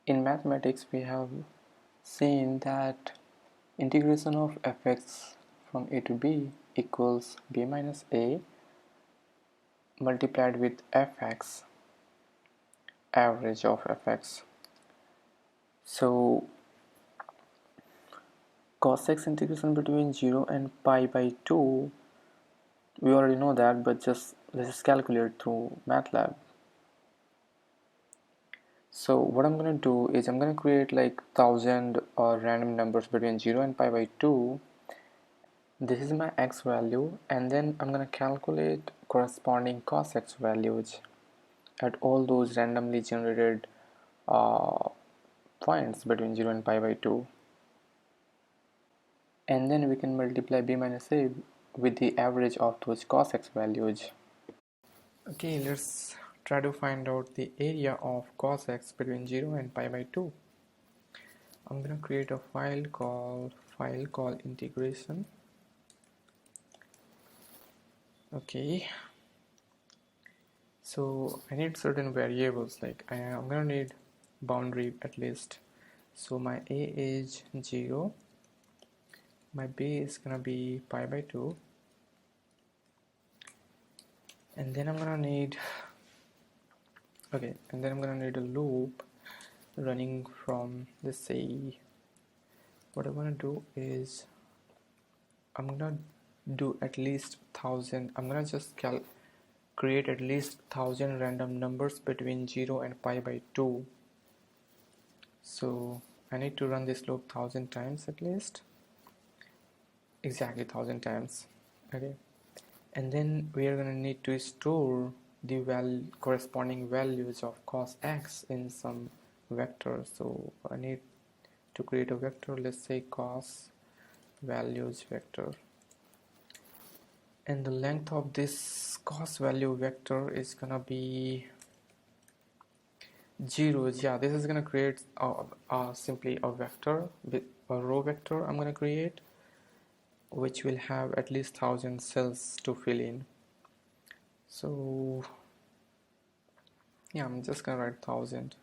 In mathematics, we have seen that integration of fx from a to b equals b minus a multiplied with fx, average of fx. So cos x integration between 0 and pi by 2, we already know that, but let's just calculate through MATLAB. So what I'm going to do is I'm going to create like 1000 random numbers between 0 and pi by 2. This is my x value, and then I'm going to calculate corresponding cos x values at all those randomly generated uh, points between 0 and pi by 2. And then we can multiply b minus a with the average of those cos x values. Okay, let's try to find out the area of cos x between 0 and pi by 2. I'm going to create a file called integration. Okay, so I need certain variables, like I'm going to need boundary at least. So my a is 0, my b is going to be pi by 2, and then I'm going to need a loop running from, let's say, what I'm going to do is I'm going to do at least 1000. I'm going to just create at least 1000 random numbers between 0 and pi by 2. So I need to run this loop 1000 times at least, exactly 1000 times. Okay, and then we are going to need to store the corresponding values of cos x in some vector. So I need to create a vector, let's say cos values vector, and the length of this cos value vector is gonna be zeros. Yeah, this is gonna create simply a vector, a row vector I'm gonna create, which will have at least 1000 cells to fill in. So yeah, I'm just gonna write 1000.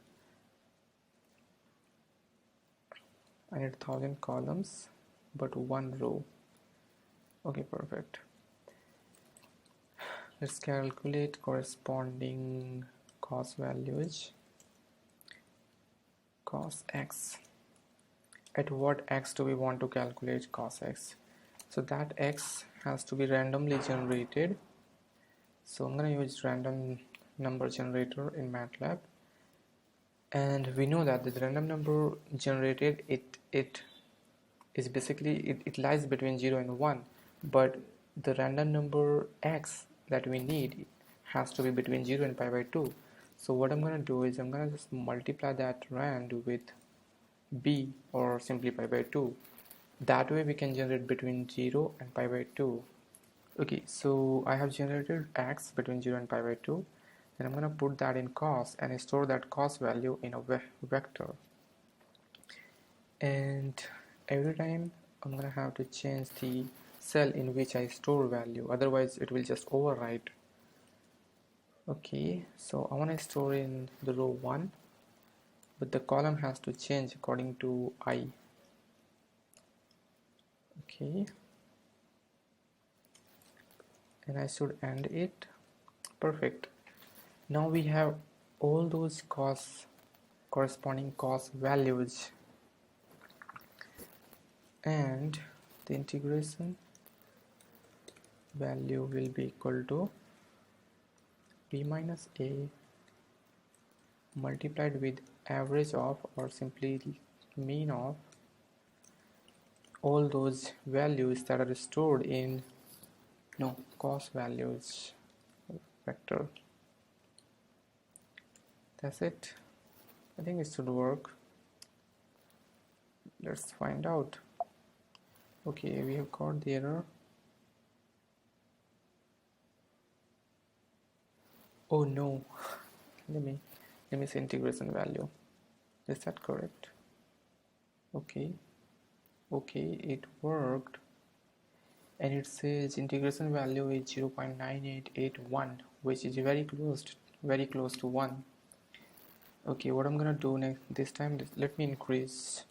I need 1000 columns but one row. Okay, perfect. Let's calculate corresponding cos values. Cos x, at what x do we want to calculate cos x? So that x has to be randomly generated. So I'm going to use random number generator in MATLAB, and we know that the random number generated, it is basically it lies between 0 and 1, but the random number x that we need has to be between 0 and pi by 2. So what I'm going to do is I'm going to just multiply that rand with b, or simply pi by 2. That way we can generate between 0 and pi by 2. Okay, so I have generated x between 0 and pi by 2, and I'm going to put that in cos and store that cos value in a vector. And every time I'm going to have to change the cell in which I store value, otherwise it will just overwrite. Okay, so I want to store in the row 1, but the column has to change according to I. Okay, and I should end it. Perfect. Now we have all those corresponding cos values, and the integration value will be equal to b minus a multiplied with average of, or simply mean of, all those values that are stored in cos values vector. That's it. I think it should work. Let's find out. Okay, we have got the error. Oh no. let me say integration value. Is that correct? Okay, it worked, and it says integration value is 0.9881, which is very close to 1. Okay, what I'm gonna do next this time is let me increase.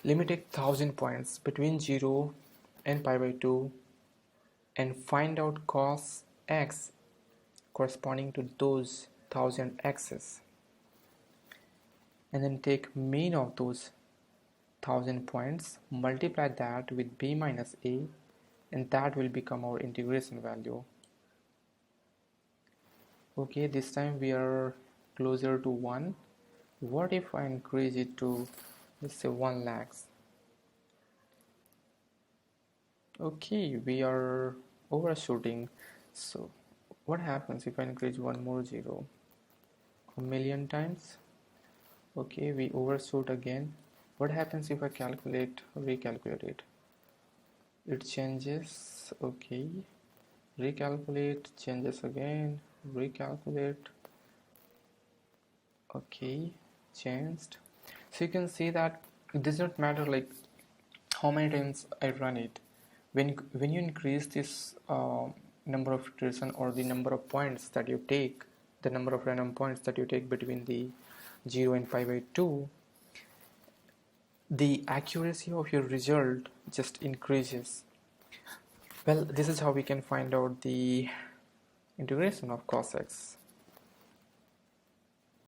Let me take 1000 points between 0 and pi by 2 and find out cos x corresponding to those 1000 x's, and then take mean of those 1000 points, multiply that with b minus a, and that will become our integration value. Okay, this time we are closer to 1. What if I increase it to, let's say, 1 lakhs? Okay, we are overshooting. So what happens if I increase one more zero? A million times? Okay, we overshoot again. What happens if I recalculate it? It changes. Okay, recalculate, changes again, recalculate. Okay, changed. So you can see that it does not matter like how many times I run it. When you increase this number of iteration, or the number of points that you take, the number of random points that you take between the 0 and pi by 2, the accuracy of your result just increases. Well, this is how we can find out the integration of cos x.